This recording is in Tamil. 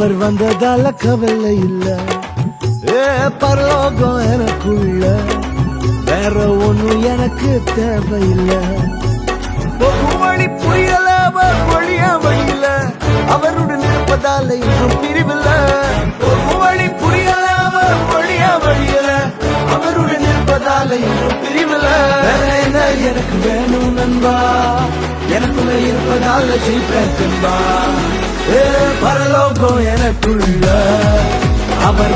அவர் வந்ததால கவலை இல்ல, பரலோகம் எனக்குள்ள, வேற ஒண்ணும் எனக்கு தேவையில்லை. வழி புரியல, அவர் வழியா வழியில, அவருடன் இருப்பதால இன்னும் பிரிவில்ல. வழி புரியல, அவர் வழியா வழியில, அவருடன் இருப்பதால இன்னும் பிரிவில்ல. வேற என்ன எனக்கு வேணும் நண்பா, எனக்குள்ள இருப்பதால ஜெயிப்பேன். பரலோகம் எனக்குள்ள, அவர்